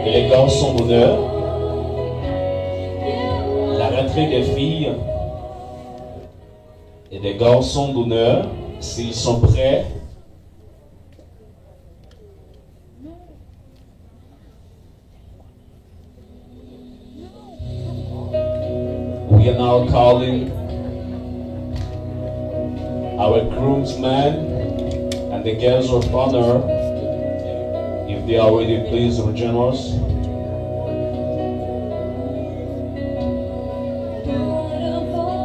et les garçons d'honneur. La rentrée des filles et des garçons d'honneur, s'ils sont prêts. We are now calling our groomsmen and the guests of honor, if they are ready, please rejoin us.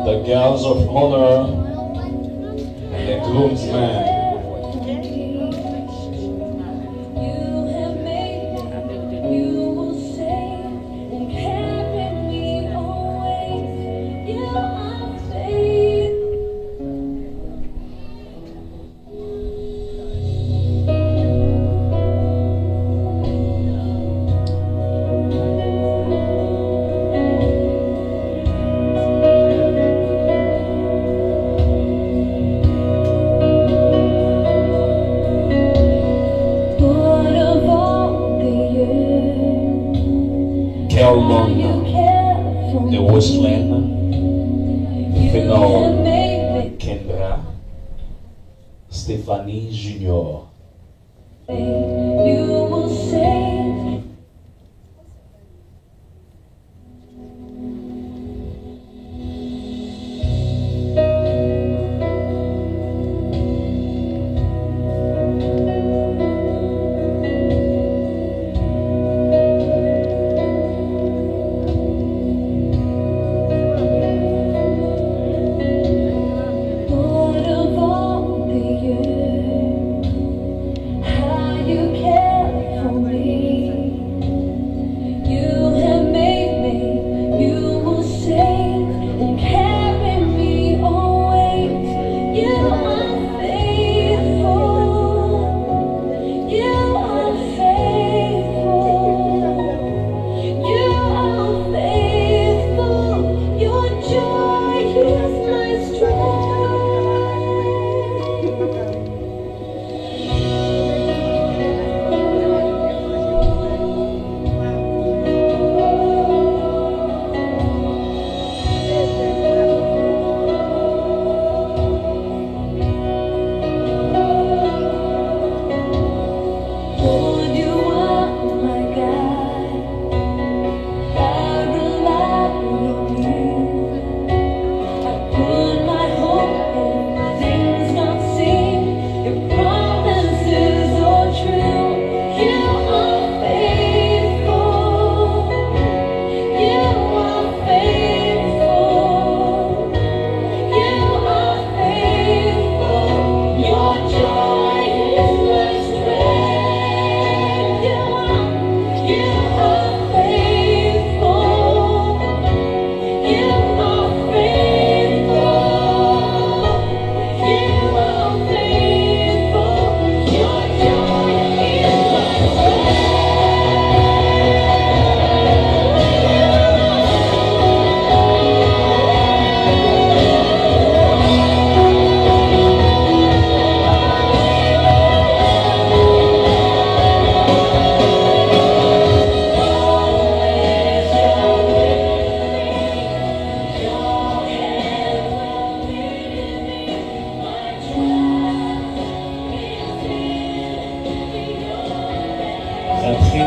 The girls of honor and the groomsmen. The Wasteland, Phenol, Kendra, Stéphanie Junior. You will save.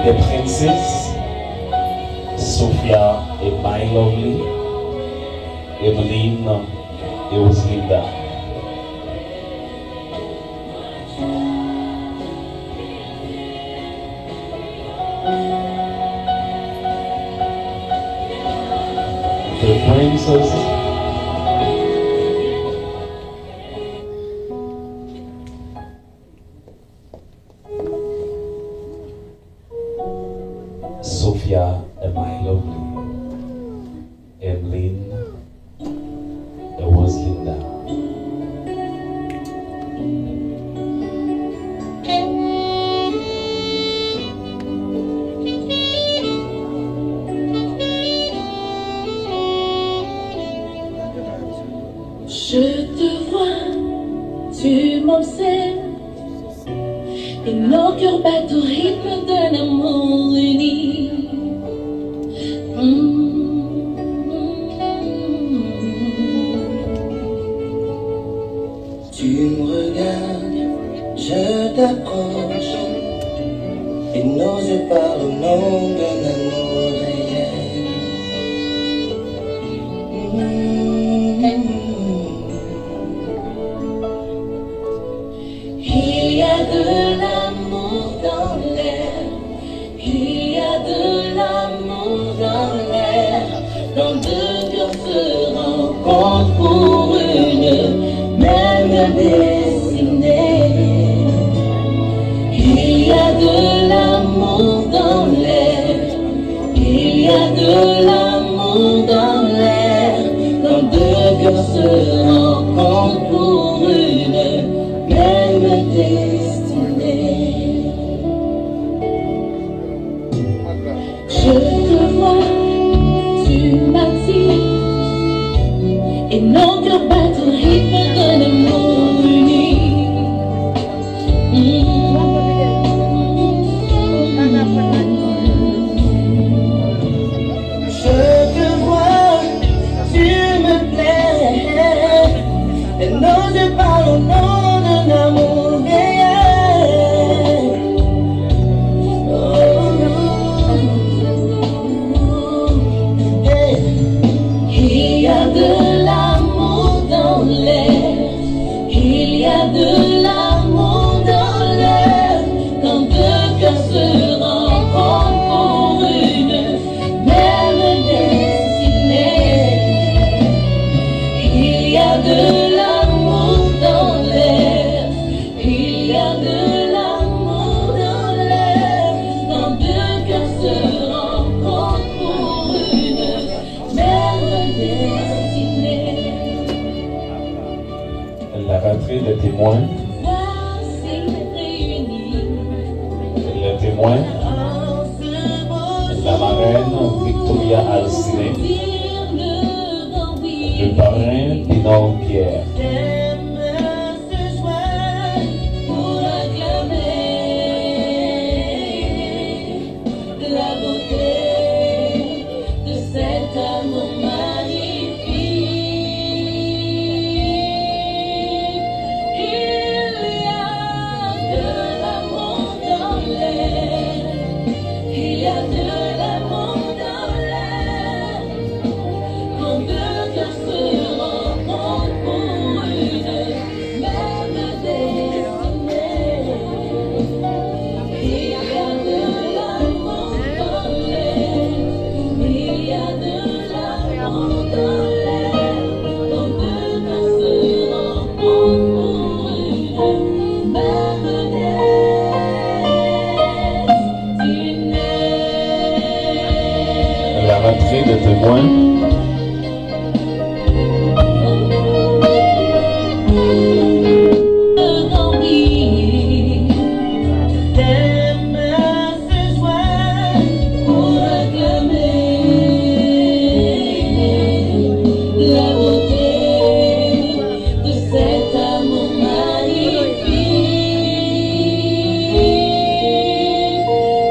Des princesses, Sophia et My Lovely, Evelyn et Oslinda. The princess. Sophia and My Lovely, Evelyn and Oslinda. Je te vois, tu m'observes, et nos cœurs battent au rythme d'un amour uni. Tu me regardes, je t'approche et nos yeux parlent au nom d'un amour réel. Il y a de l'amour dans l'air, il y a de l'amour dans l'air, quand deux cœurs se rencontrent pour une même destinée. Il y a de l'amour dans l'air, il y a de l'amour dans l'air, quand deux cœurs se rencontrent pour une même destinée. Je te vois, tu m'attires, et nos cœurs battent au rythme d'un amour unique. Je te vois, tu me plais, et nos yeux parlent au nom d'un amour réel. Il y a de l'amour dans l'air, il y a de l'amour dans l'air, quand deux cœurs se rencontrent pour une même destinée. Il y a de l'amour dans l'air, il y a de l'amour dans l'air, quand deux cœurs se rencontrent pour une même destinée. La fratrie de témoins, Voici réunis le témoin, en ce beau la marraine Victoria Alciné, dire le grand oui. le parrain Pinot Pierre. J'aime ce soir pour acclamer la beauté de cet amour magnifique. Il y a de l'amour dans l'air, il y a de l'amour dans l'air, quand deux cœurs se rencontrent pour une même destinée. Il y a de l'amour dans l'air, il y a de l'amour dans l'air, quand deux cœurs se rencontrent pour une même destinée. La fratrie de témoins, J'aime ce soir pour acclamer la beauté de cet amour magnifique.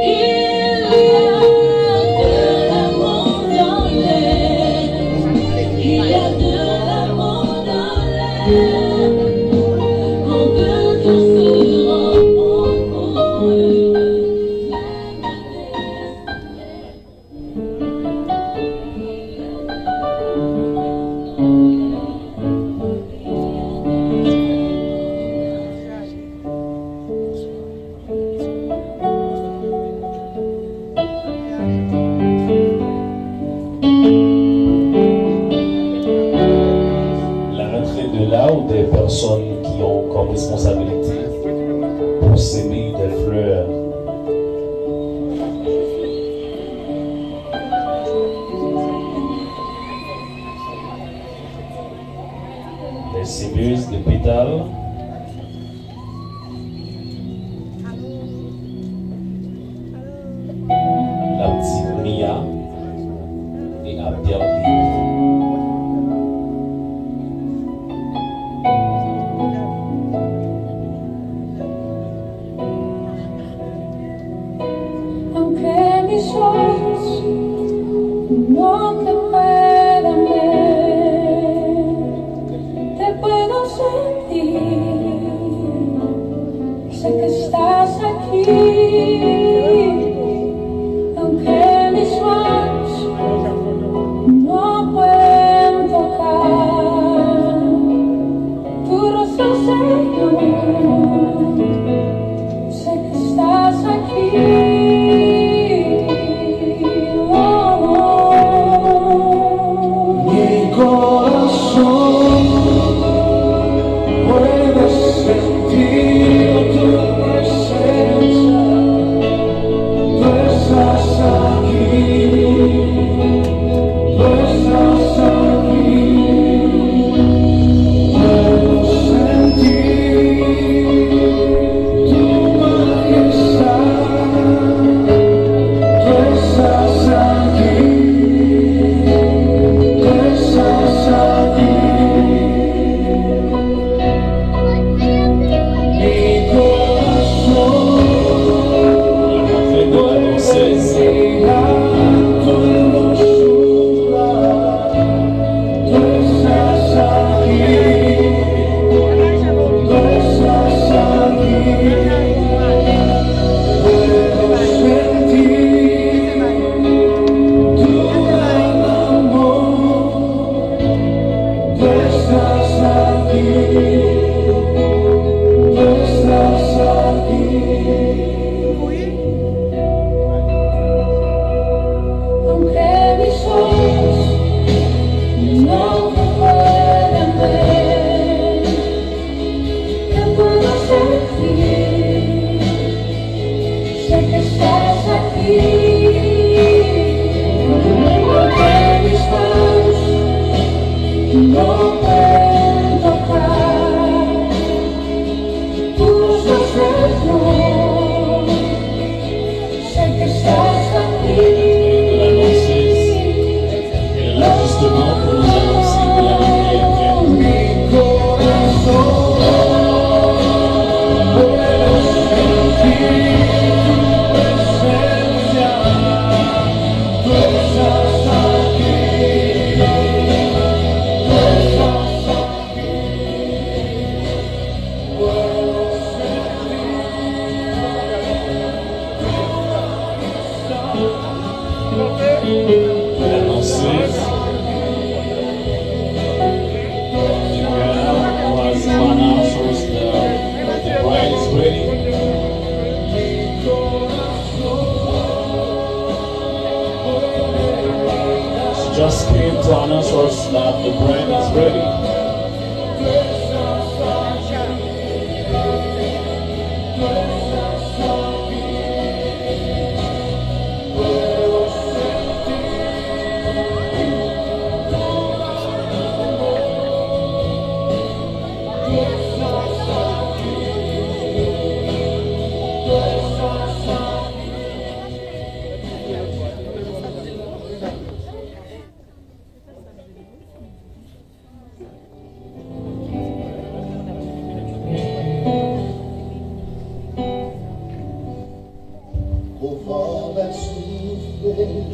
Il y a de l'amour dans l'air, il y a de l'amour dans l'air, quand deux cœurs se rencontrent pour une même la retraite de là ou des personnes qui ont comme responsabilité pour s'aimer des fleurs. Les sémeuses de pétales. La petite Mia et Abdelli. aunque mis ojos no te puedan ver, te puedo sentir. to announce us that the brand is ready.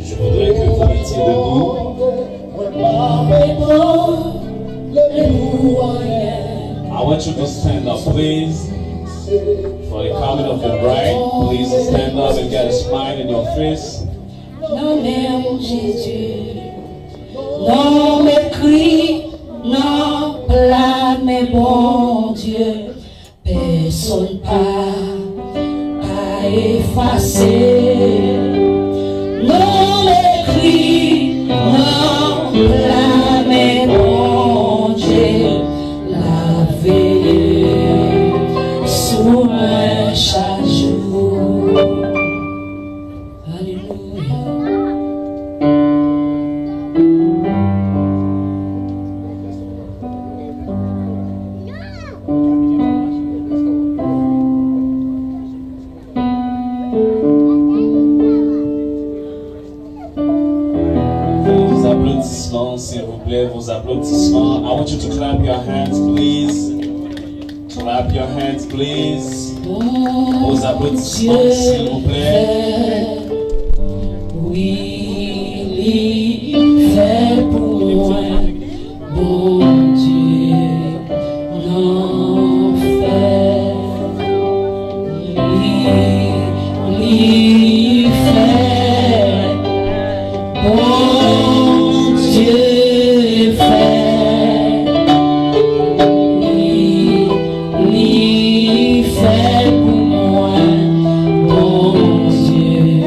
Je voudrais que vous mettiez debout. I want you to stand up, please. For the coming of the bride, please stand up and get a smile in your face. Non, mais Jésus, non, mais crie, non, là, mais bon Dieu, personne pas effacer. Non, mais crie, non, là, mais bon Dieu, la veille sous un chaque jour. Alléluia. Vos applaudissements, s'il vous plaît, vos applaudissements. I want you to clap your hands, please. Clap your hands, please. Vos applaudissements, s'il vous plaît. Oui, il fait pour moi, bon Dieu, l'en fait. Il fait, bon Dieu fait. Il fait pour moi, bon Dieu.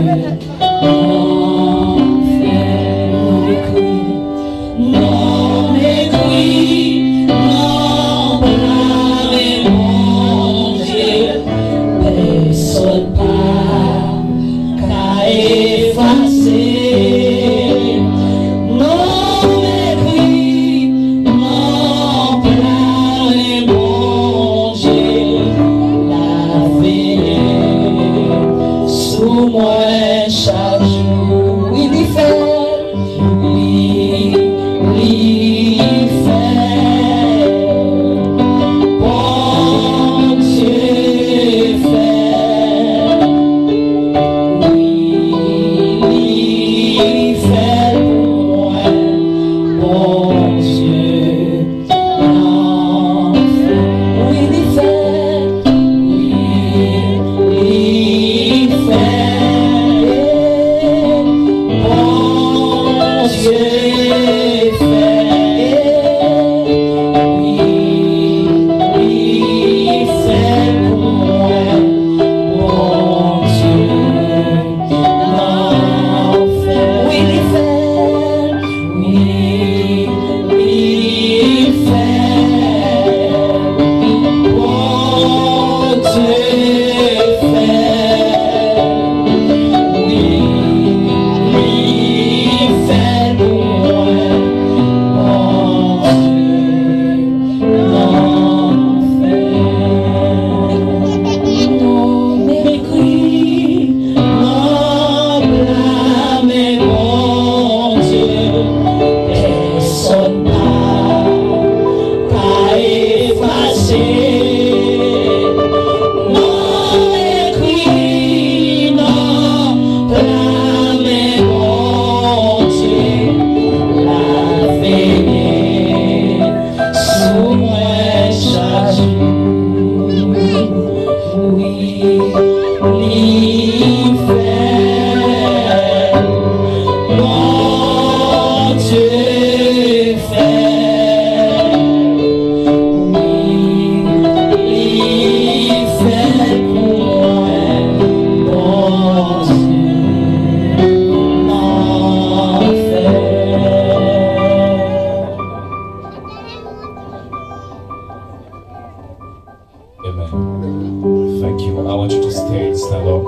Amen. Thank you. I want you to stand up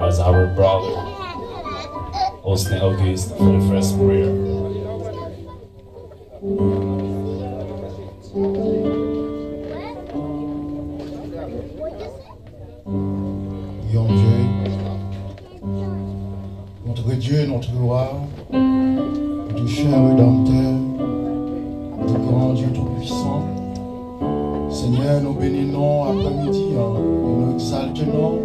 as our brother, Austin August, for the first prayer. Dieu, notre roi, notre cher rédempteur, notre grand Dieu tout-puissant. Seigneur, nous bénissons après-midi, nous exaltons,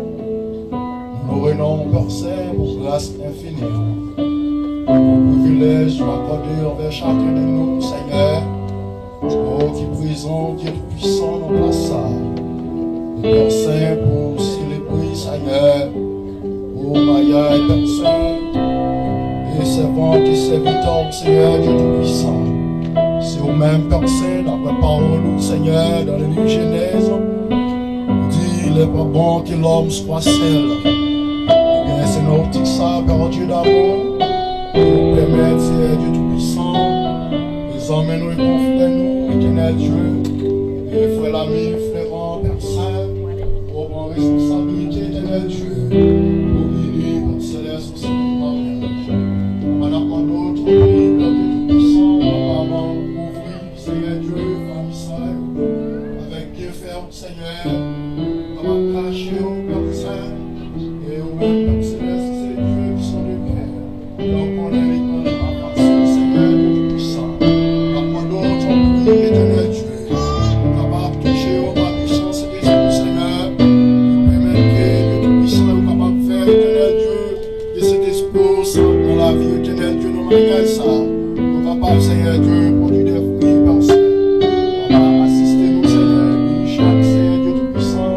nous renons Père Saint pour grâce infinie, pour privilège soit accordé envers chacun de nous, Seigneur, oh, qui brisons Dieu tout-puissant dans la salle. Père Saint, pour célébrer, Seigneur, oh, Maya et Père Saint, et servantes et serviteurs, Seigneur Dieu Tout-Puissant. C'est au même Père Saint, d'après parole, Seigneur, dans le livre Genèse, dit il n'est pas bon que l'homme soit seul. Eh bien, c'est notre ça, Père Dieu d'amour, pour permettre, Seigneur Dieu Tout-Puissant, les emmène nous et confie nous, éternel Dieu, et les frères l'ami, frères, Père Saint, pour prendre responsabilité, éternel Dieu, pour bénir, pour céleste, pour madame d'autres, Père Tout-Puissant, maman, ouvrir, Seigneur Dieu, famille Saint, avec Dieu faire, Seigneur, maman caché au Père Saint, et au même Père Céleste, c'est Dieu qui sont les pères. Donc on est l'école de ma personne, Seigneur Dieu Tout-Puissant. Maman d'autres, on prie, éternel Dieu, capable de toucher au ma puissance et des Seigneur, permettre que Dieu Tout-Puissant est capable de faire, éternel Dieu, de cet esprit dans la vie, éternel Dieu, nous regarde ça. Nous capables, Seigneur Dieu, produire des fruits, Père Saint. On va assister nous, Seigneur, et chaque Seigneur Dieu Tout-Puissant,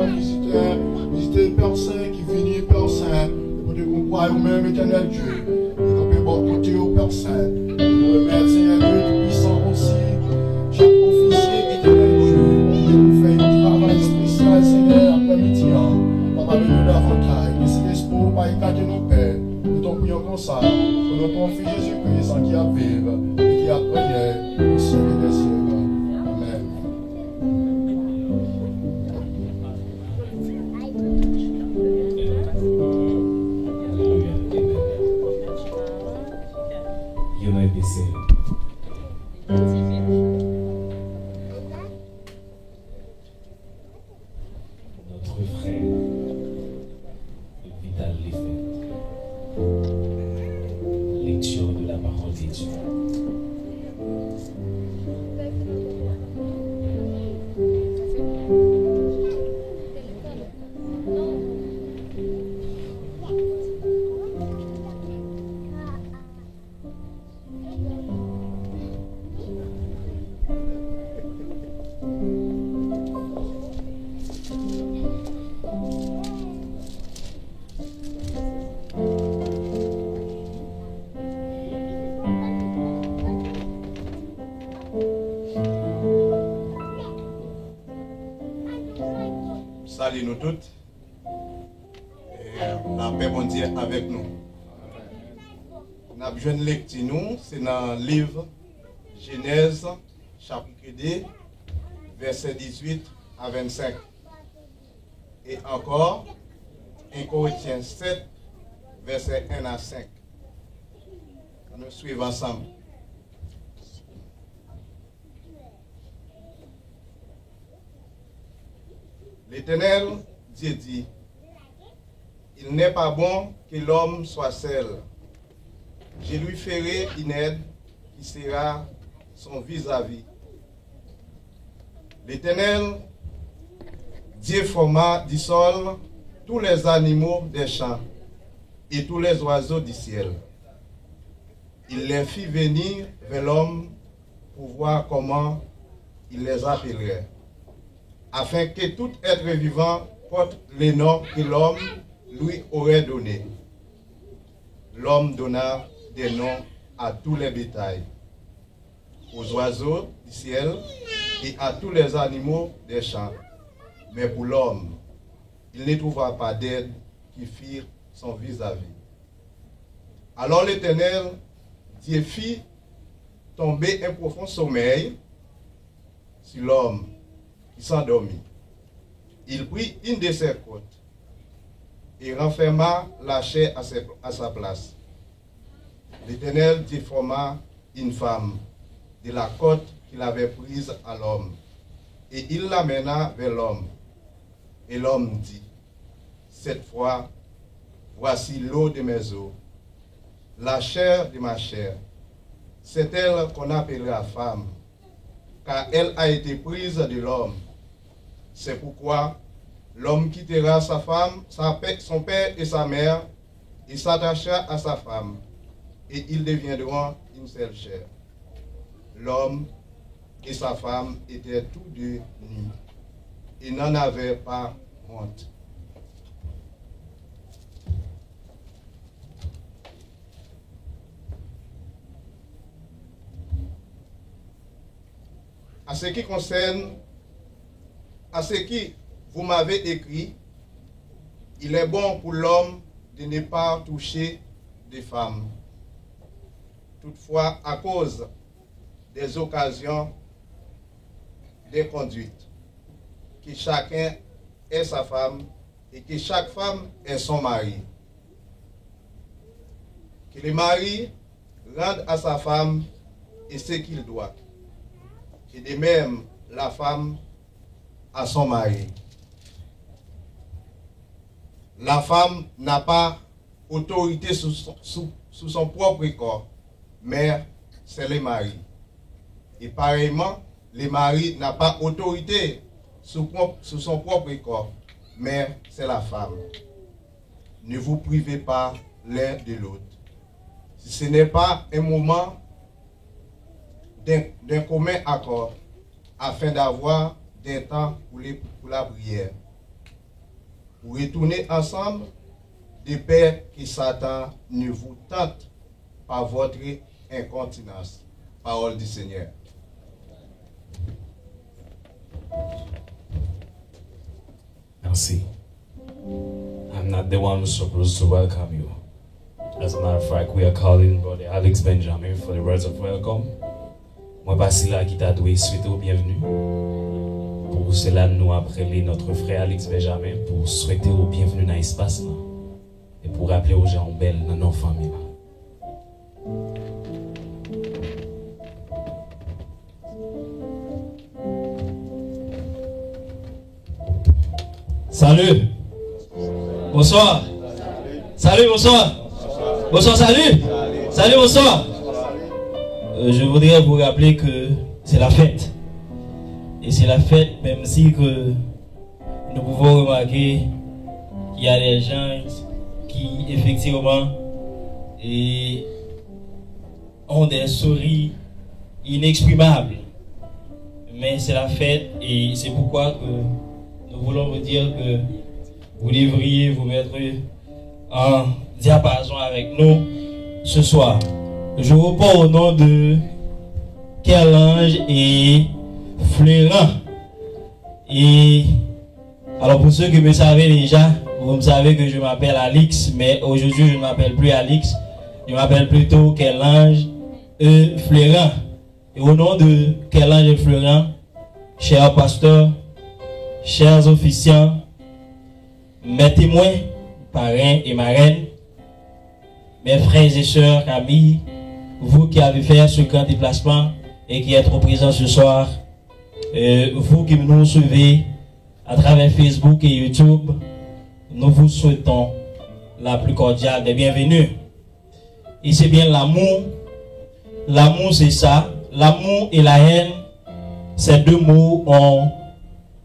visiter le Père Saint qui vient, Père Saint, pour te comprendre vous-même, éternel Dieu, et qu'on peut bon côté au Père Saint. Nous remercions, Seigneur Dieu Tout-Puissant aussi, chaque officier, éternel Dieu, qui nous fait un travail spécial, Seigneur, après-midi, on va venir davantage, et cet esprit, on va écarter nos pères. Nous t'en prions comme ça, pour notre fils Jésus-Christ qui a vive et qui a prié au siècle des siècles. Amen. You may be seated. Notre frère Vital Liffet. Lecture de la parole de Dieu. Salut nous toutes. Et la paix bon Dieu avec nous. Nous avons besoin de lecture, c'est dans le livre Genèse, chapitre 2, verset 18 à 25. Et encore, 1 Corinthiens 7, verset 1 à 5. Nous suivons ensemble. L'Éternel, Dieu dit, il n'est pas bon que l'homme soit seul. Je lui ferai une aide qui sera son vis-à-vis. L'Éternel, Dieu forma du sol tous les animaux des champs et tous les oiseaux du ciel. Il les fit venir vers l'homme pour voir comment il les appellerait, afin que tout être vivant porte les noms que l'homme lui aurait donnés. L'homme donna des noms à tous les bétails, aux oiseaux du ciel et à tous les animaux des champs. Mais pour l'homme, il ne trouva pas d'aide qui fît son vis-à-vis. Alors l'Éternel, Dieu fit tomber un profond sommeil sur l'homme qui s'endormit. Il prit une de ses côtes et renferma la chair à sa place. L'Éternel déforma une femme de la côte qu'il avait prise à l'homme, et il l'amena vers l'homme. Et l'homme dit, cette fois, voici l'eau de mes eaux, la chair de ma chair. C'est elle qu'on appellera femme, car elle a été prise de l'homme. C'est pourquoi l'homme quittera sa femme, son père et sa mère, et s'attachera à sa femme, et ils deviendront une seule chair. L'homme et sa femme étaient tous deux nus, et n'en avaient pas honte. À ce qui concerne, à ce qui vous m'avez écrit, il est bon pour l'homme de ne pas toucher des femmes. Toutefois, à cause des occasions de conduite, que chacun ait sa femme et que chaque femme ait son mari. Que le mari rende à sa femme et ce qu'il doit. Et de même la femme à son mari. La femme n'a pas autorité sous son propre corps, mais c'est le mari. Et pareillement, le mari n'a pas autorité sous son propre corps, mais c'est la femme. Ne vous privez pas l'un de l'autre. Si ce n'est pas un moment d'un commun accord, afin d'avoir des temps pour la prière. Pour retourner ensemble, de peur que Satan ne vous tente par votre incontinence. Parole du Seigneur. Merci. I'm not the one who's supposed to welcome you. As a matter of fact, we are calling Brother Alex Benjamin for the words of welcome. Moi, pas là qui t'a doué, souhaiter au bienvenue. Pour cela, nous appelons notre frère Alex Benjamin pour souhaiter au bienvenue dans l'espace et pour rappeler aux gens belles dans nos familles. Salut. Bonsoir. Salut, bonsoir. Bonsoir, salut. Salut, bonsoir. Je voudrais vous rappeler que c'est la fête. Et c'est la fête, même si que nous pouvons remarquer qu'il y a des gens qui, effectivement, ont des sourires inexprimables. Mais c'est la fête et c'est pourquoi que nous voulons vous dire que vous devriez vous mettre en diapason avec nous ce soir. Je reprends au nom de Kerlange et Fleurant. Et alors pour ceux qui me savez déjà, vous me savez que je m'appelle Alix, mais aujourd'hui je ne m'appelle plus Alix, je m'appelle plutôt Kerlange et Fleurant. Et au nom de Kerlange et Fleurant, chers pasteurs, chers officiants, mes témoins, parrains et marraines, mes frères et sœurs, amis, vous qui avez fait ce grand déplacement et qui êtes présents ce soir, vous qui nous suivez à travers Facebook et YouTube, nous vous souhaitons la plus cordiale des bienvenus. Et c'est bien l'amour. L'amour, c'est ça. L'amour et la haine, ces deux mots ont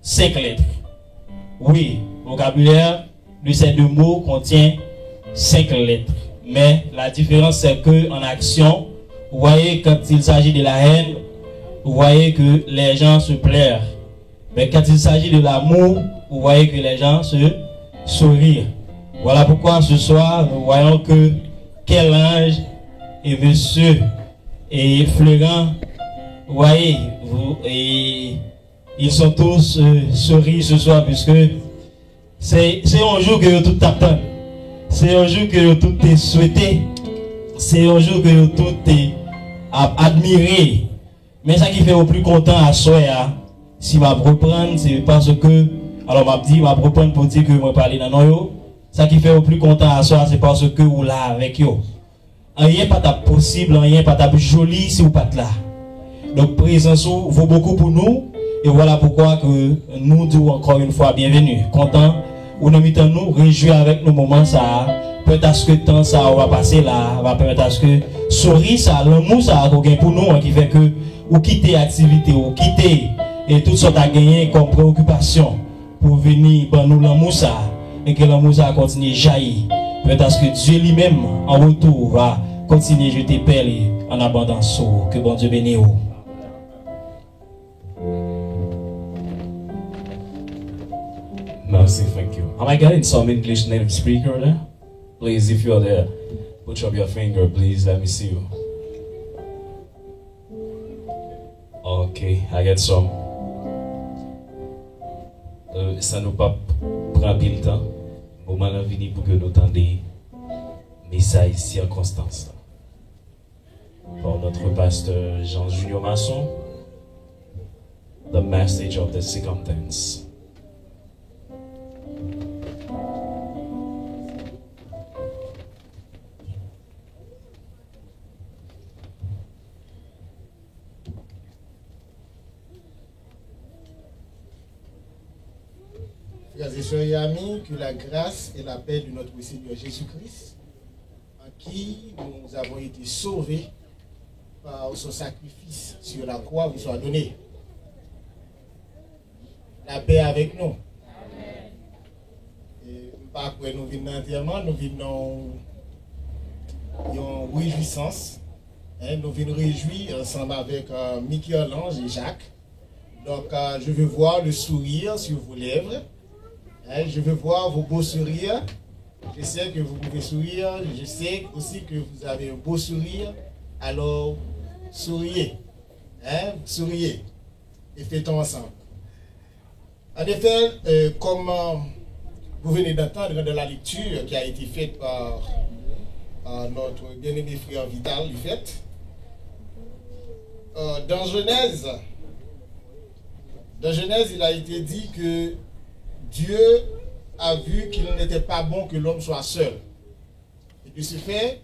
5 lettres. Oui, le vocabulaire de ces deux mots contient 5 lettres. Mais la différence, c'est que en action, vous voyez, quand il s'agit de la haine, vous voyez que les gens se pleurent. Mais quand il s'agit de l'amour, vous voyez que les gens se sourient. Voilà pourquoi ce soir, nous voyons que Kerlange et monsieur et Fleurant, vous voyez, ils sont tous souris ce soir, puisque c'est un jour que tout attend. C'est un jour que tout est souhaité. C'est un jour que tout est admiré. Mais ça qui fait au plus content à soi, si je reprendre, c'est parce que Alors, je reprends pour dire que je parle dans nous. Ça qui fait au plus content à soi, c'est parce que vous là avec eux. Rien pas possible, rien pas joli si vous pas là. Donc, présence vaut beaucoup pour nous. Et voilà pourquoi que nous disons encore une fois bienvenue. Content, ou nous mettons nous, réjouir avec nos moments, ça. Peut-être à ce que le temps ça va passer là, va permettre à ce que sourire ça, l'amour ça pour nous, qui fait que ou quitter l'activité, ou quitter et tout ça à gagner comme préoccupation pour venir pour nous l'amour ça et que l'amour ça continue jaillir. Peut-être à ce que Dieu lui-même en retour va continuer à jeter perles en abondance. Que bon Dieu bénisse. Mercy, thank you. Am I getting some English native speaker there? Please, if you're there, put up your finger, please. Let me see you. Okay, I get some. Ça nous pas prend le temps. Moment là venu pour que nous entendions message circonstance. Pour notre pasteur Jean Junior Masson, the message of the circumstance. Frères et sœurs et amis, que la grâce et la paix de notre Seigneur Jésus-Christ, en qui nous avons été sauvés par son sacrifice sur la croix, vous soit donnée. La paix avec nous. Et pas que nous venons d'enterrement, nous venons en réjouissance. Nous venons réjouir ensemble avec Michel-Ange et Jacques. Donc, je veux voir le sourire sur vos lèvres. Je veux voir vos beaux sourires. Je sais que vous pouvez sourire. Je sais aussi que vous avez un beau sourire. Alors, souriez. Souriez. Et fêtons ensemble. En effet, comme vous venez d'entendre de la lecture qui a été faite par notre bien-aimé frère Vital, du fait, dans Genèse, il a été dit que Dieu a vu qu'il n'était pas bon que l'homme soit seul. Et de ce fait,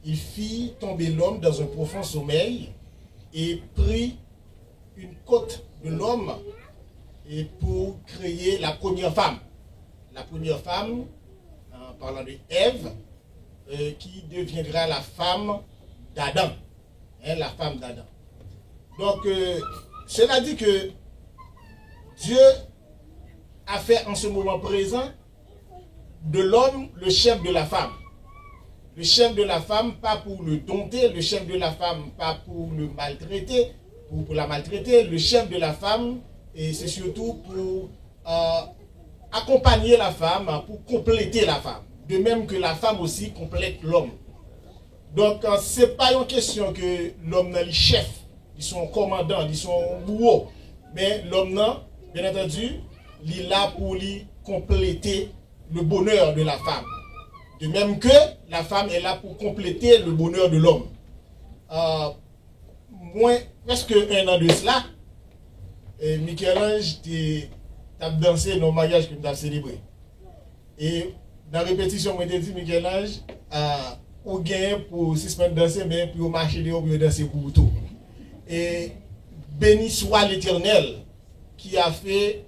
il fit tomber l'homme dans un profond sommeil et prit une côte de l'homme et pour créer la première femme. La première femme, en parlant de Ève, qui deviendra la femme d'Adam. La femme d'Adam. Donc, cela dit que Dieu a fait en ce moment présent de l'homme le chef de la femme. Le chef de la femme, pas pour le dompter, le chef de la femme, pas pour le maltraiter, pour la maltraiter. Le chef de la femme, et c'est surtout pour accompagner la femme, pour compléter la femme. De même que la femme aussi complète l'homme. Donc, ce n'est pas une question que l'homme n'est le chef, ils sont commandants, ils sont bourreaux. Mais l'homme, bien entendu, il est là pour lui compléter le bonheur de la femme. De même que la femme est là pour compléter le bonheur de l'homme. Presque un an de cela, Michel-Ange a dansé dans le mariage que nous avons célébré. Et dans la répétition, on m'a dit Michel-Ange au gain pour 6 semaines danser, mais pour marcher dehors pour danser pour tout. Et béni soit l'Éternel qui a fait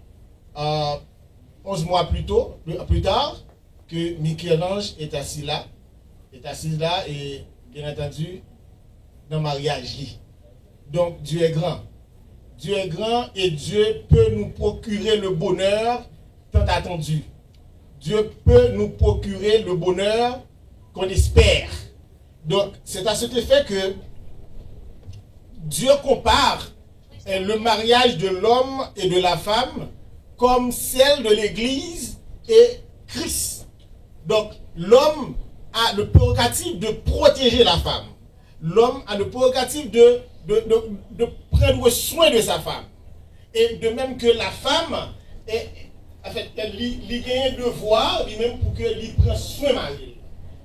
11 mois plus tard, que Michel-Ange est assis là et bien entendu dans le mariage. Donc Dieu est grand. Dieu est grand et Dieu peut nous procurer le bonheur tant attendu. Dieu peut nous procurer le bonheur qu'on espère. Donc c'est à cet effet que Dieu compare le mariage de l'homme et de la femme comme celle de l'Église et Christ. Donc, l'homme a le prérogative de protéger la femme. L'homme a le prérogative de prendre soin de sa femme. Et de même que la femme, en fait, elle a un devoir, lui-même pour qu'elle prenne soin de Marie.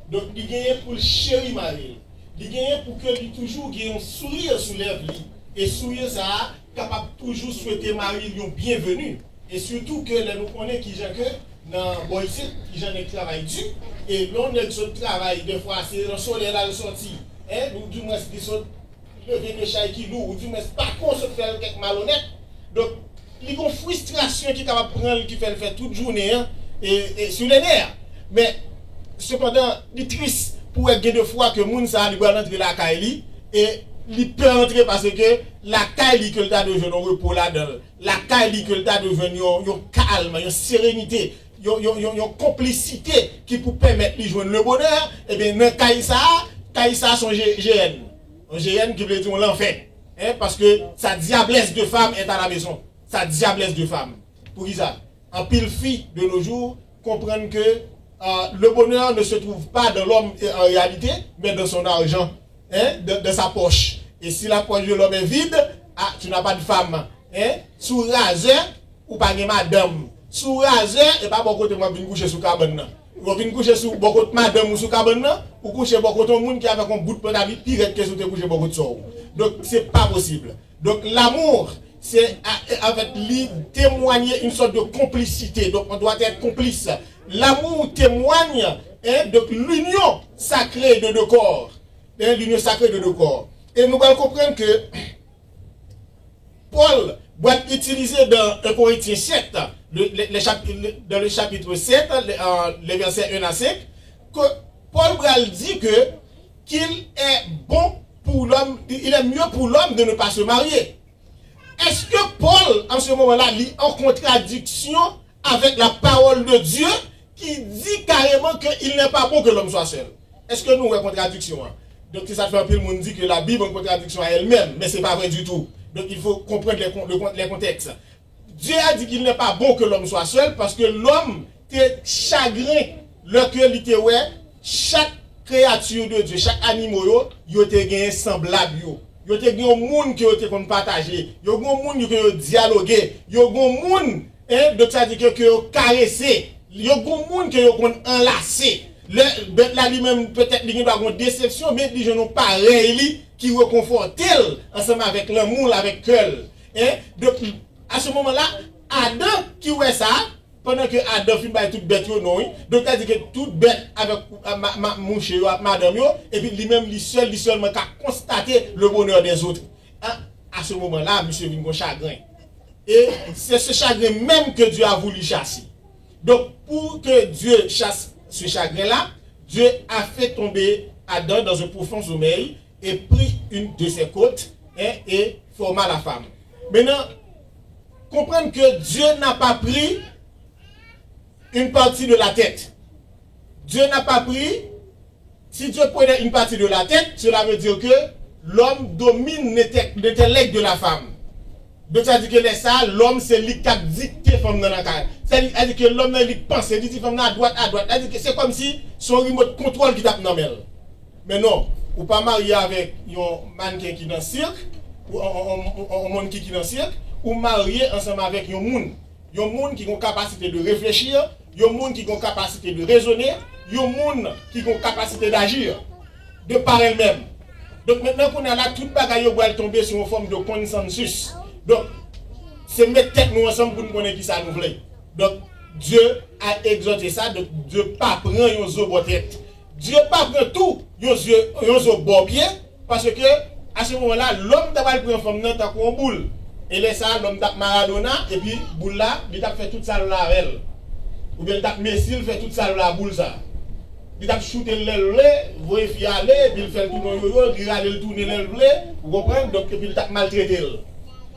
Donc, il a pour chérir Marie. Il a pour qu'elle toujours ait un sourire sur lèvres. Et sourire, ça capable toujours souhaiter Marie une bienvenue. Et surtout que nous connaissons qui j'ai que dans Boïsite, qui j'en ai travail dur. Et l'on est sur le travail, des fois, c'est le soleil là, le sorti. Ou du moins, qui sont levé de chai qui lourd, ou du moins, par contre, se faire quelque malhonnête. Donc, il y a une frustration qui est capable de prendre, qui fait le faire toute journée, et sur les nerfs. Mais, cependant, il est triste pour être de fois que moun ça va rentrer la caille et il peut rentrer parce que la caille que le tas de jeunes ont repos là-dedans, la caille que le tas de jeunes ont calme, une sérénité, une complicité qui peut permettre de joindre le bonheur. Et bien, dans caille ça son GN. Un GN qui veut dire l'enfer. Parce que sa diablesse de femme est à la maison. Sa diablesse de femme. Pour ça, en pile fille de nos jours comprennent que le bonheur ne se trouve pas dans l'homme en réalité, mais dans son argent, de sa poche. Et si la poche de l'homme est vide, tu n'as pas de femme. Sous raseur, ou pas de madame. Sous raseur, et pas beaucoup de moi viennent coucher sous cabane. Vous venez coucher sous beaucoup de madame ou sous cabane, ou coucher beaucoup de monde qui avait un bout de pain d'avis pire que si vous coucher beaucoup de sort. Donc, c'est pas possible. Donc, l'amour, c'est en fait témoigner une sorte de complicité. Donc, on doit être complice. L'amour témoigne de l'union sacrée de deux corps. L'union sacrée de deux corps. Et nous allons comprendre que Paul va utiliser dans 1 Corinthiens 7, dans le chapitre 7, les versets 1 à 5, que Paul va dire qu'il est bon pour l'homme, il est mieux pour l'homme de ne pas se marier. Est-ce que Paul, en ce moment-là, lit en contradiction avec la parole de Dieu qui dit carrément qu'il n'est pas bon que l'homme soit seul? Est-ce que nous avons une contradiction? Donc ça fait un peu le monde dit que la Bible a une contradiction à elle-même, mais ce n'est pas vrai du tout. Donc il faut comprendre les contextes. Dieu a dit qu'il n'est pas bon que l'homme soit seul parce que l'homme est chagrin lorsqu'il était chaque créature de Dieu, chaque animal, il a gagné semblable. Il y a des gens qui ont partagé, il y a des gens qui ont dialogué, il y a des gens donc ça dit que ont caressé, il y a des gens qui ont enlacé. Là lui-même peut-être il y a une déception, mais les gens n'ont pas réellement qui reconfortent ensemble avec l'amour, avec elle. Donc à ce moment-là, Adam qui voit ça, pendant que Adam fait toute bête, donc ça dit que toute bête avec mon chéri, madame, et puis lui-même, lui seulement a constaté le bonheur des autres. À ce moment-là, monsieur vient chagrin. Et c'est ce chagrin même que Dieu a voulu chasser. Donc, pour que Dieu chasse ce chagrin-là, Dieu a fait tomber Adam dans un profond sommeil et pris une de ses côtes et forma la femme. Maintenant, comprendre que Dieu n'a pas pris une partie de la tête. Dieu n'a pas pris, si Dieu prenait une partie de la tête, cela veut dire que l'homme domine l'intellect de la femme. Donc ça veut dire que ça, l'homme c'est lui qui a dicté femme dans la carrière. Ça veut dire que l'homme il pense, il dit femme à droite. C'est comme si son remote contrôle qui tape dans elle. Mais non, ou pas marié avec un mannequin qui est dans le cirque, ou un monde qui est dans le cirque, ou marié ensemble avec un monde. Il y a des gens qui ont capacité de réfléchir, il y a des gens qui ont capacité de raisonner, il y a des gens qui ont capacité d'agir de par elles-mêmes. Donc maintenant qu'on a là, toute bagaille va tomber sur une forme de consensus. Donc, c'est mettre tête nous ensemble pour nous connaître qui ça nous voulait. Donc, Dieu a exhorté ça, donc Dieu pas prend un zo bon tête. Dieu pas prend tout, un zo bon pied, parce que à ce moment-là, l'homme doit prendre femme dans ta boule. Et là, ça, l'homme tape Maradona, et puis, boule là, il tape fait toute ça là avec elle. Ou bien, il tape Messi, il fait toute ça là, boule ça. Il tape shooter l'aile, vous voyez, il aller, puis il fait tout le yo-yo, il va aller tourner l'aile, vous comprenez? Donc, et puis, il tape maltraiter.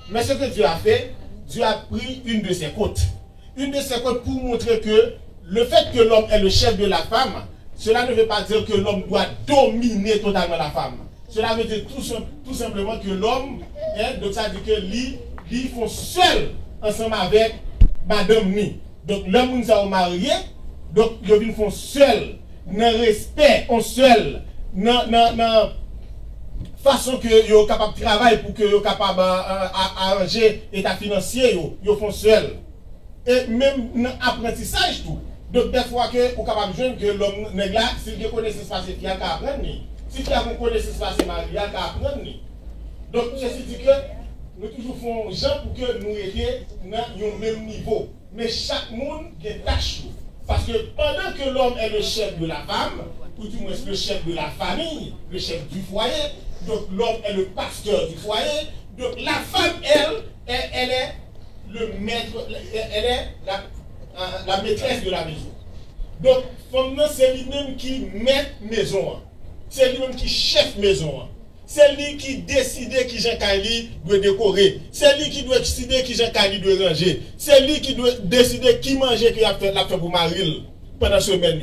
Mais ce que Dieu a fait, Dieu a pris une de ses côtes. Une de ses côtes pour montrer que le fait que l'homme est le chef de la femme, cela ne veut pas dire que l'homme doit dominer totalement la femme. Cela veut dire tout simplement que l'homme, donc ça dit que ils font seul ensemble avec madame ni. Donc l'homme nous a marié, donc ils font seul, dans respect, on seul, dans façon que yo capable de travailler pour que yo capable arranger l'état financier, yo font seul. Et même dans l'apprentissage tout. Donc des fois que vous capable de joindre que l'homme nèg là, s'il connaît ce qui se passe, il a qu'à apprendre. Si tu as connaissance ce qui se passe, il a qu'à apprendre. Donc ceci dit que nous toujours faisons gens pour que nous étions au même niveau. Mais chaque monde a des tâches. Parce que pendant que l'homme est le chef de la femme, ou du moins le chef de la famille, le chef du foyer, donc l'homme est le pasteur du foyer, donc la femme, elle est le maître, elle est la maîtresse de la maison. Donc, c'est lui-même qui met maison. C'est lui-même qui chef maison. C'est lui qui décide qui Jean Kali doit décorer. C'est lui qui doit décider qui Jean Kali doit ranger. C'est lui qui doit décider qui manger qui a fait la fait pour Maril pendant ce semaine.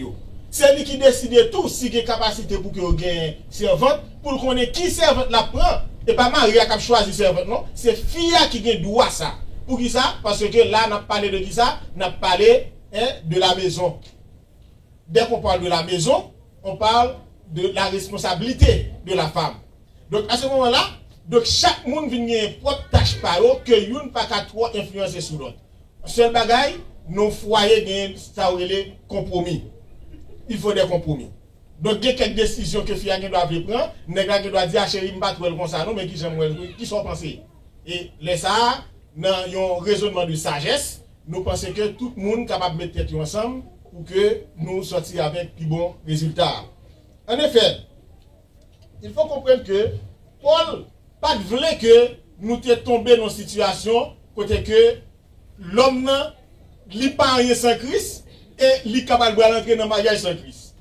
C'est lui qui décide tout si il a capacité pour qu'il y ait servante pour qu'on ait qui servante la prend. Et pas Maria qui a choisi servante, non. C'est fille qui a droit ça. Pour qui ça? Parce que là, on a parlé de qui ça? On a parlé de la maison. Dès qu'on parle de la maison, on parle de la responsabilité de la femme. Donc à ce moment-là, donc chaque monde vient une propre tâche par eux que une pas qu'à trop influencer sur l'autre. Seul bagaille, nos foyers gagnent ça les compromis. Il faut des compromis. Donc il y a quelques décisions que Fia doit prendre, nègre qui doit dire à chérie pas trop comme ça non mais qui j'aime qui sont pensés. Et les ça dans un raisonnement de sagesse, nous pensons que tout le monde est capable de mettre tête ensemble pour que nous sortions avec plus bons résultats. En effet, il faut comprendre que Paul pas voulait que nous soyons tombés dans une situation côté que l'homme n'est pas rien sans Christ et il est capable de rentrer dans le mariage sans Christ.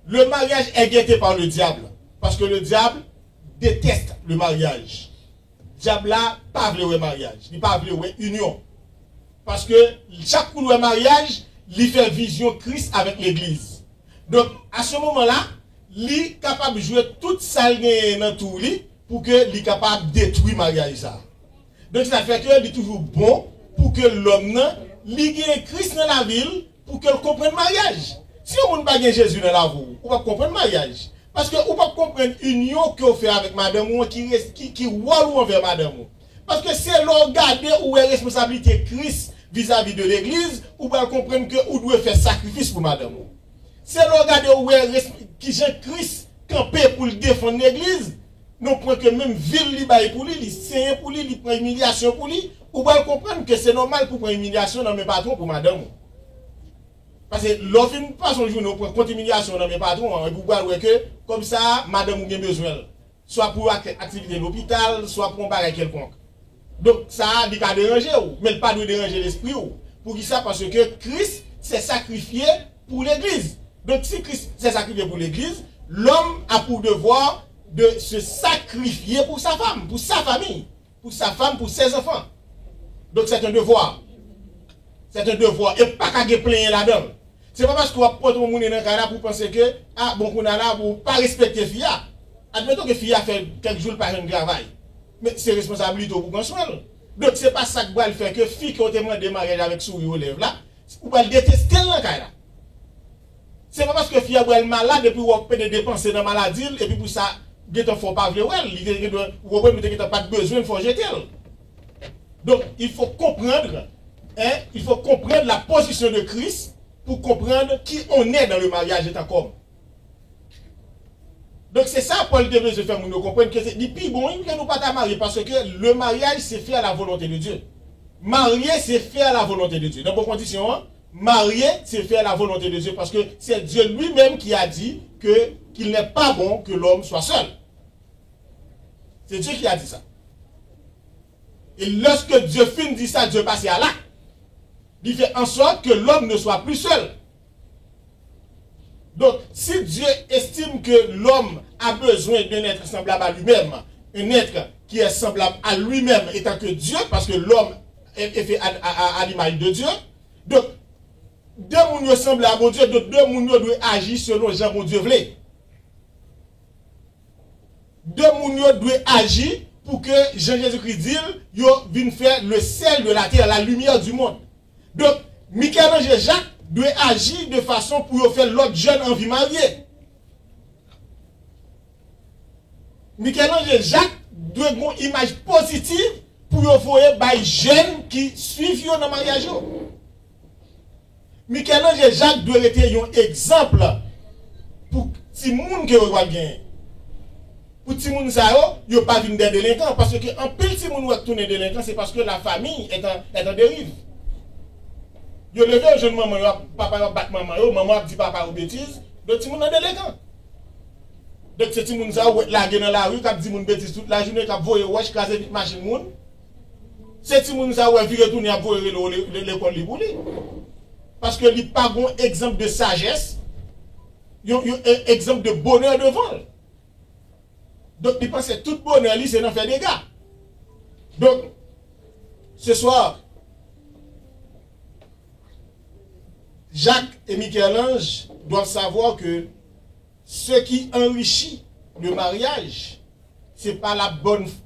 Le mariage est guetté par le diable parce que le diable déteste le mariage. Le diable là pas veut le mariage, il pas veut union. Parce que chaque coup de mariage, il fait vision Christ avec l'église. Donc à ce moment-là, il est capable de jouer toute sa ligne dans tout lui pour que il est capable de détruire le mariage. Donc ça fait que il est toujours bon pour que l'homme ligue Christ dans la ville pour qu'il comprenne le mariage. Si on ne pas Jésus dans la vie, on va comprendre le mariage. Parce que on va comprendre l'union que vous faites avec madame ou qui roule envers madame. Parce que c'est le regarder où est la responsabilité Christ vis-à-vis de l'église, ou va comprendre que vous devez faire sacrifice pour madame. C'est le regarder où est qui Christ campé pour défendre l'église, non point que même ville li bail pour lui, il saigne pour lui, il prend humiliation pour lui, ou va comprendre que c'est normal pour prendre humiliation dans mes patrons pour madame. Parce que l'offre pas son jour, nous prend humiliation dans mes patrons, et pour voir que comme ça, madame a besoin, soit pour activité de l'hôpital, soit pour un bagage quelconque. Donc ça a dit qu'à déranger, mais pas de déranger l'esprit. Pour qui ça? Parce que Christ s'est sacrifié pour l'église. Donc si Christ s'est sacrifié pour l'église, l'homme a pour devoir de se sacrifier pour sa femme, pour sa famille, pour sa femme, pour ses enfants. Donc c'est un devoir. C'est un devoir. Et pas qu'à plaindre là-dedans. C'est pas parce qu'on va prendre mon monde dans le Canada pour penser que, ah bon, qu'on a là pour pas respecter FIA. Admettons que FIA fait quelques jours par un travail. Mais c'est responsabilité pour qu'on soit. Donc c'est pas ça que va le faire que fille qui ont demandé mariage avec sourire aux lèvres là, ou va le détester dans le Canada. C'est pas parce que fille est malade et puis on peut dépenser dans la maladie et puis pour ça, il ne faut pas voir elle. Ou peut-être qu'il n'a pas besoin de faire jeter. Donc il faut comprendre, il faut comprendre la position de Christ pour comprendre qui on est dans le mariage étant comme. Donc c'est ça Paul devait se faire pour nous comprendre que c'est depuis bon, il ne nous pas marier parce que le mariage c'est fait à la volonté de Dieu. Marier c'est fait à la volonté de Dieu. Dans bonnes conditions, marier c'est fait à la volonté de Dieu parce que c'est Dieu lui-même qui a dit qu'il n'est pas bon que l'homme soit seul. C'est Dieu qui a dit ça. Et lorsque Dieu finit dit ça, Dieu passe à l'acte. Il fait en sorte que l'homme ne soit plus seul. Donc, si Dieu estime que l'homme a besoin d'un être semblable à lui-même, un être qui est semblable à lui-même étant que Dieu, parce que l'homme est fait à l'image de Dieu, donc, deux mouns semblent à mon Dieu, donc deux mouns doivent agir selon Jean mon Dieu voulait. Deux mouns doivent agir pour que Jean-Jésus-Christ dise, yo vienne faire le sel de la terre, la lumière du monde. Donc, Michel-Ange et Jacques doit agir de façon pour faire l'autre jeune en vie mariée. Michel-Ange et Jacques doivent avoir une image positive pour voir les jeunes qui suivent dans le mariage. Michel-Ange et Jacques doivent être un exemple pour les gens qui ont gagné. pour ti moun sa yo pas vinn des délinquants parce que en pile ti moun wè tourner délinquant c'est parce que la famille est en dérive. Yo levé un jeune maman, papa yo bat maman yo, maman dit papa ou bêtise, donc ti moun en délinquant. Donc c'est ti moun sa ou la gen dans la rue k'ap di moun bêtise toute la journée k'ap voye wesh craser vite machine moun. C'est ti moun sa ou vi retourner à voye l'école li pou li. Parce que li pas gon exemple de sagesse, yon exemple de bonheur devant. Donc il pense que tout bonheur li c'est d'en faire des gars. Donc ce soir Jacques et Michel-Ange doivent savoir que ce qui enrichit le mariage, ce n'est pas la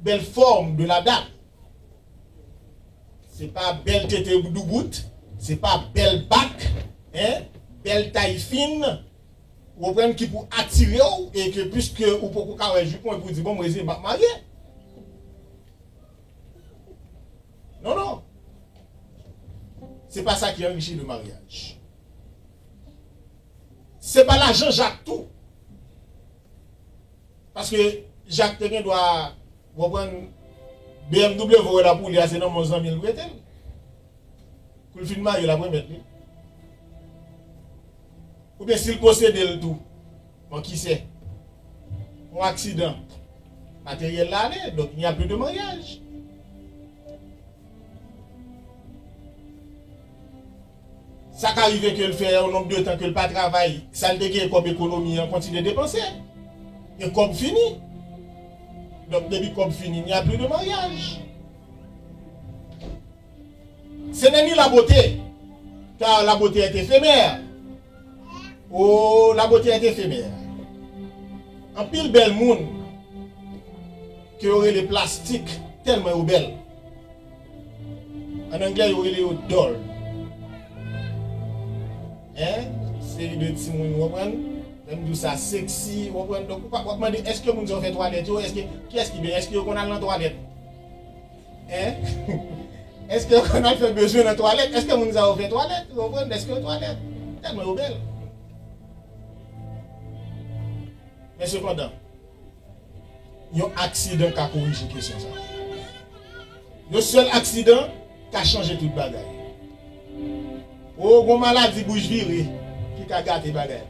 belle forme de la dame. Ce n'est pas belle tête doubout, ce n'est pas belle bac, hein, belle taille fine, ou qui pour attirer et que puisque ou pour qu'on jupon et pour dire bon, moi je vais me marier. Non, non. Ce n'est pas ça qui enrichit le mariage. C'est pas l'argent Jacques tout. Parce que Jacques Teguin doit reprendre BMW pour la poule, c'est dans mon 100 000 bretel. Pour le film, il a pas mettre. Ou bien s'il possède le tout, bon, qui sait? Un accident matériel là, donc il n'y a plus de mariage. Ça arrive que le fait un nombre de temps que le pas travaille, ça ne dégaine comme économie, on continue de dépenser. Et comme fini. Donc depuis comme fini, il n'y a plus de mariage. Ce n'est ni la beauté, car la beauté est éphémère. Oh, la beauté est éphémère. En pile belle monde qui aurait les plastiques tellement belles. En anglais, il y aurait les dolls. Hein? Série de petits moun, vous comprenez? Même tout ça sexy, vous comprenez? Donc, vous demandez, est-ce que vous avez fait toilette? Qui est-ce qui vient? Est-ce qu'on a dans la toilette? Hein? Est-ce qu'on a fait besoin de la toilette? Est-ce que vous avez fait toilette? Vous comprenez? Est-ce que toilette? Tellement belle. Mais cependant, il y a un accident qui a corrigé la question. Le seul accident qui a changé toute bagaille. Oh, une maladie bouche virée qui a gâté bagaille.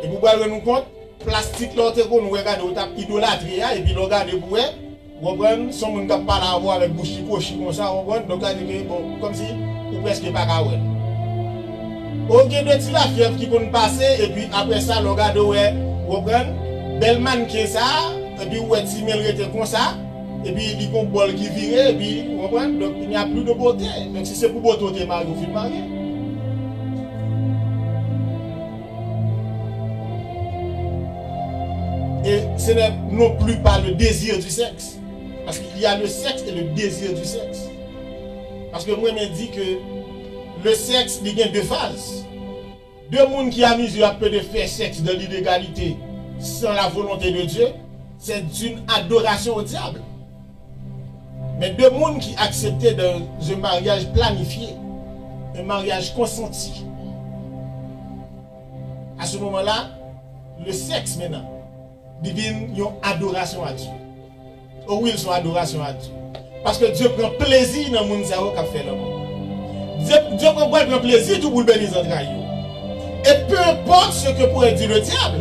Et pour voir nous compte, plastique là, nous regardons, on idolâtrie, et puis nous regardons pour vous comprenez, son monde qui parle à voir avec bouche cochi comme ça, on donc bon, comme si, ou presque pas qu'à voir. Ok, de petits la fièvre qui vont passer, et puis après ça, nous regardons, vous comprenez, belle man qui est ça, et puis ouais, si elle était comme ça, et puis il y a un bol qui vire, et puis, vous comprenez, donc il n'y a plus de beauté. Donc si c'est pour beauté, tu es marié, vous faites marier. Et ce n'est non plus pas le désir du sexe. Parce qu'il y a le sexe et le désir du sexe. Parce que moi, je me dis que le sexe, il y a deux phases. Deux personnes qui amusent à peu de faire sexe dans l'illégalité sans la volonté de Dieu, c'est une adoration au diable. Mais deux personnes qui acceptaient un mariage planifié, un mariage consenti. À ce moment-là, le sexe maintenant devient une adoration à Dieu. Oh oui, ils sont adoration à Dieu. Parce que Dieu prend plaisir dans le monde qui a fait l'amour. Dieu prend plaisir tout pour le bénir les entrailles. Et peu importe ce que pourrait dire le diable,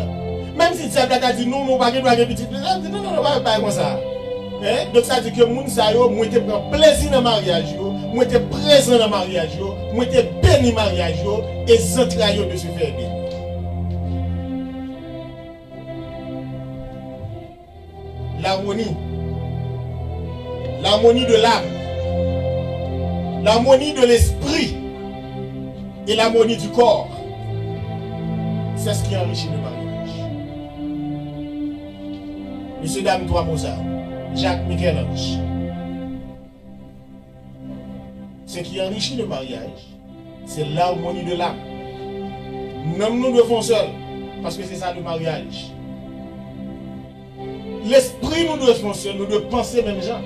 même si le diable a dit non, non, pas de petit plaisir, non, non, non, pas comme ça. Donc ça dit que les gens moi te prend plaisir dans le mariage, moi te présent dans le mariage, moi te béni le mariage, et les entrailles de se faire bénir. L'harmonie. L'harmonie de l'âme. L'harmonie de l'esprit. Et l'harmonie du corps. C'est ce qui enrichit le mariage. Monsieur, dame, toi, Mozart. Jacques, Michel-Ange. Ce qui enrichit le mariage, c'est l'harmonie de l'âme. Nous devons seuls. Parce que c'est ça le mariage. L'esprit nous doit foncer, nous devons penser même gens.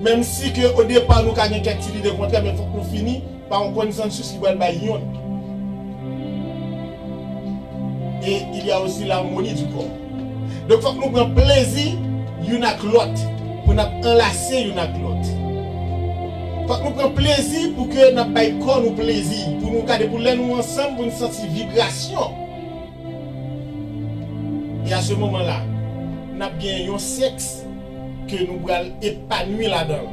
Même si que au départ nous avons quelques idées de contraire, mais il faut que nous finissions par un consensus qui va être yon. Et il y a aussi l'harmonie du corps. Donc il faut que nous prenions plaisir une avec l'autre pour nous enlacer une avec l'autre. Il faut que nous prenions plaisir pour que nous baillons nous plaisir, pour nous garder pour nous ensemble pour nous sentir vibration. Et à ce moment-là, nous avons bien un sexe que nous allons épanouir là-dedans.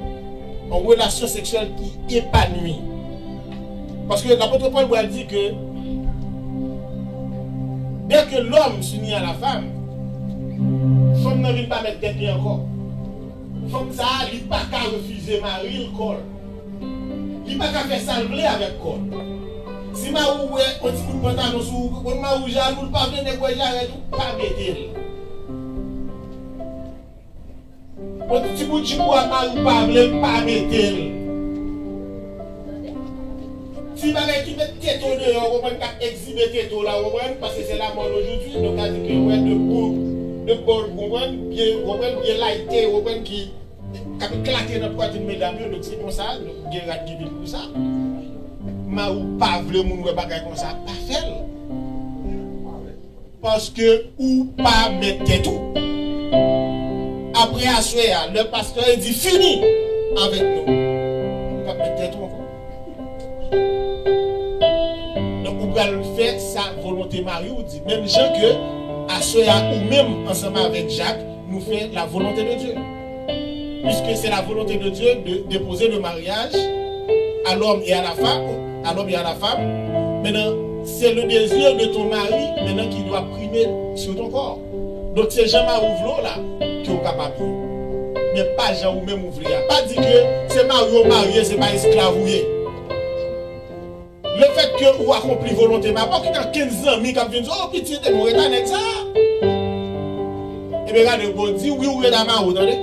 Une relation sexuelle qui épanouit. Parce que l'apôtre Paul va dire que dès que l'homme s'unit à la femme, la femme ne vient pas mettre tête encore. La femme, ça, il n'a pas qu'à refuser Marie le col. Il n'a pas qu'à faire sangler avec le col. Si ma ou on dit pour pantalon sous on ma ou jaloux pas venir quoi j'arrête pas mettre. On dit pour tu quoi ma ou pas venir pas mettre. Si ma mère qui met tête au dehors on va exhiber tête là parce que c'est la mode aujourd'hui donc a dit que ouais de bol comprendre bien lighté qui claquer notre poitrine mesdames donc c'est comme ça donc il y a qui vit pour ça. Ma ou pas vle moun wè bagay comme ça pas faire parce que ou pas mettre tout après assoya le pasteur dit fini avec nous pas mettre tout encore donc on va faire sa volonté Marie ou dit même gens que assoya ou même ensemble avec Jacques nous fait la volonté de Dieu puisque c'est la volonté de Dieu de déposer le mariage à l'homme et à la femme. À l'homme et à la femme. Maintenant, c'est le désir de ton mari maintenant qui doit primer sur ton corps. Donc c'est Jean-Marie Ouvlo là qui est capable. Mais pas Jean ou même ouvrier. Pas dire que c'est marié, c'est pas esclavouillé. Le fait que vous accompli volonté, mais pas qu'il y a 15 ans, qui viennent dire, oh petit, t'es mort avec ça. Et bien regardez, bon, dis oui ou est dans ma route, attendez.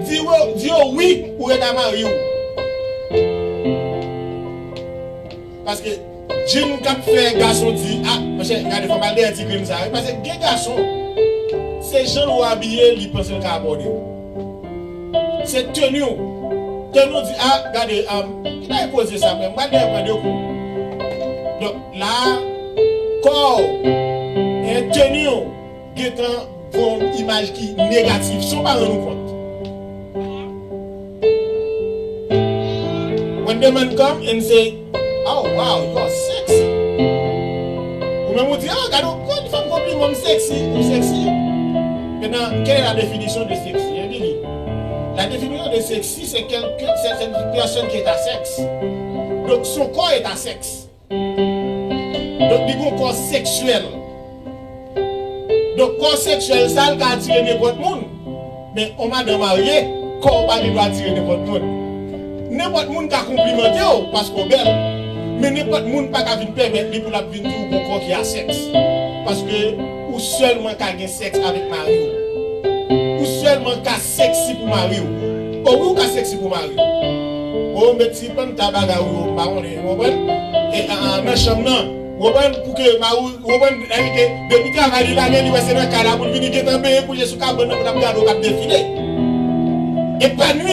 Dis oui ou est dans ma route. Parce que Jim Cap fait garçon dit ah regardez faut mal dire comme ça parce que les garçons ces gens ou habillés ils pensent qu'à aborder c'est tenu dit ah regardez il a posé ça même moi demander donc là corps et tenu qui est une image qui négative sont pas rendre compte when the man come and say oh wow, you're sexy. Ou même on dit, ah, regarde, une femme compliment sexy. Maintenant, quelle est la définition de sexy? La définition de sexy, c'est une personne qui est à sexe. Donc son corps est à sexe. Donc il y a un corps sexuel. Donc corps sexuel, ça va attirer n'importe monde. Mais on m'a demandé, corps pas doit attirer n'importe monde. N'importe monde qui a complimenté parce qu'on est belle. Mais n'importe monde pas qu'à venir permettre pour la venir tout corps qui a sexe. Parce que ou seulement qu'à gagner sexe avec Mario. Ou seulement qu'à sexy pour Mario. Ou qu'à sexy pour Mario. Ou mais si pas tabaga ou pas on et en chambre pour que Mario depuis travailler là il va se dans pour venir pour Jésus cabane pour la regarder au cap défilé. Et pas nuit